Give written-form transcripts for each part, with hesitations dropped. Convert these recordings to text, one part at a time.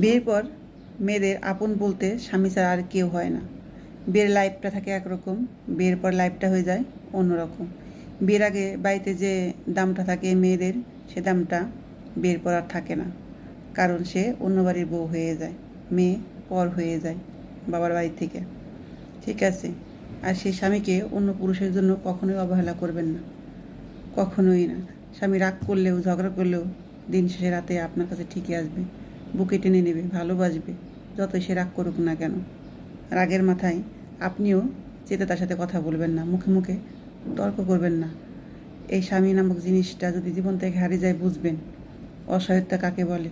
বিয়ের পর মেয়েদের আপন বলতে স্বামী ছাড়া আর কেউ হয় না। বিয়ের লাইফটা থাকে একরকম, বিয়ের পর লাইফটা হয়ে যায় অন্যরকম। বিয়ের আগে বাড়িতে যে দামটা থাকে মেয়েদের, সে দামটা বিয়ের পর আর থাকে না, কারণ সে অন্য বাড়ির বউ হয়ে যায়, মেয়ে পর হয়ে যায় বাবার বাড়ি থেকে। ঠিক আছে? আর সেই স্বামীকে অন্য পুরুষের জন্য কখনোই অবহেলা করবেন না, কখনোই না। স্বামী রাগ করলেও ঝগড়া করলেও দিন শেষে রাতে আপনার কাছে ঠিকই আসবে, বুকে টেনে নেবে, ভালোবাসবে, যতই সে রাগ করুক না কেন। রাগের মাথায় আপনিও চেতে তার সাথে কথা বলবেন না, মুখে মুখে তর্ক করবেন না। এই স্বামী নামক জিনিসটা যদি জীবন থেকে হারিয়ে যায় বুঝবেন অসহায়তা কাকে বলে।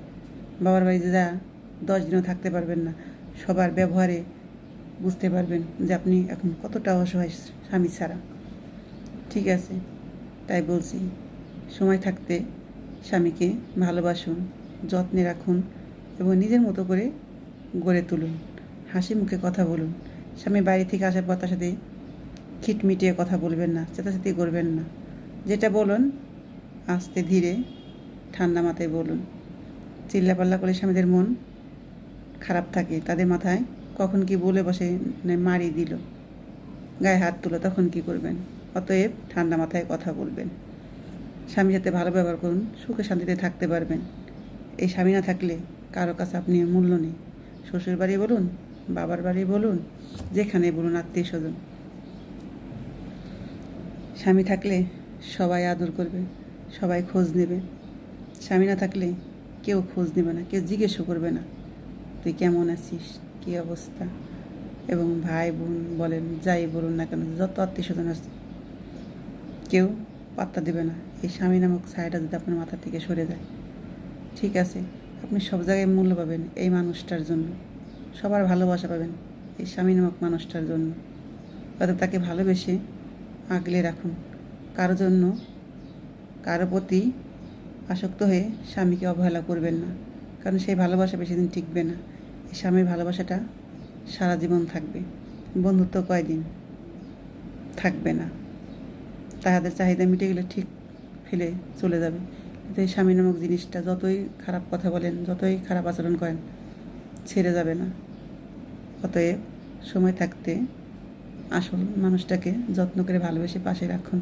বাবার বাড়িতে যা 10 দিনও থাকতে পারবেন না, সবার ব্যবহারে বুঝতে পারবেন যে আপনি এখন কতটা অসহায় স্বামী ছাড়া। ঠিক আছে? তাই বলছি, সময় থাকতে স্বামীকে ভালোবাসুন, যত্নে রাখুন এবং নিজের মতো করে গড়ে তুলুন। হাসি মুখে কথা বলুন। স্বামী বাড়ি থেকে আসার পর তার সাথে খিটমিটিয়ে কথা বলবেন না, চেঁচাচেঁতি করবেন না। যেটা বলুন আস্তে ধীরে ঠান্ডা মাথায় বলুন। চিল্লাপাল্লা করলে স্বামীদের মন খারাপ থাকে, তাদের মাথায় কখন কি বলে বসে, মারি দিল, গায়ে হাত তুলো, তখন কি করবেন? অতএব ঠান্ডা মাথায় কথা বলবেন। স্বামীর সাথে ভালো ব্যবহার করুন, সুখে শান্তিতে থাকতে পারবেন। এই স্বামী না থাকলে কারো কাছে আপনি মূল্য নেই। শ্বশুর বাড়ি বলুন, বাবার বাড়ি বলুন, যেখানে বলুন, আত্মীয় স্বজন, স্বামী থাকলে সবাই আদর করবে, সবাই খোঁজ নেবে। স্বামী না থাকলে কেউ খোঁজ নেবে না, কেউ জিজ্ঞেসও করবে না তুই কেমন আছিস, কী অবস্থা। এবং ভাই বোন বলেন, যাই বলুন না কেন, যত আত্মীয় স্বজন আছে, কেউ পাত্তা দেবে না এই স্বামী নামক ছায়াটা যদি আপনার মাথা থেকে সরে যায়। ঠিক আছে? আপনি সব জায়গায় মূল্য পাবেন এই মানুষটার জন্য, সবার ভালোবাসা পাবেন এই স্বামী নামক মানুষটার জন্য। অর্থাৎ তাকে ভালোবেসে আগলে রাখুন। কারো জন্য, কারো প্রতি আসক্ত হয়ে স্বামীকে অবহেলা করবেন না, কারণ সেই ভালোবাসা বেশি দিন টিকবে না। এই স্বামীর ভালোবাসাটা সারা জীবন থাকবে, বন্ধুত্ব কয়দিন থাকবে না। তাহাদের চাহিদা মিটে গেলে ঠিক ফেলে চলে যাবে। কিন্তু এই স্বামী নামক জিনিসটা যতই খারাপ কথা বলেন, যতই খারাপ আচরণ করেন, ছেড়ে যাবে না। অতএব সময় থাকতে আসল মানুষটাকে যত্ন করে ভালোবেসে পাশে রাখুন।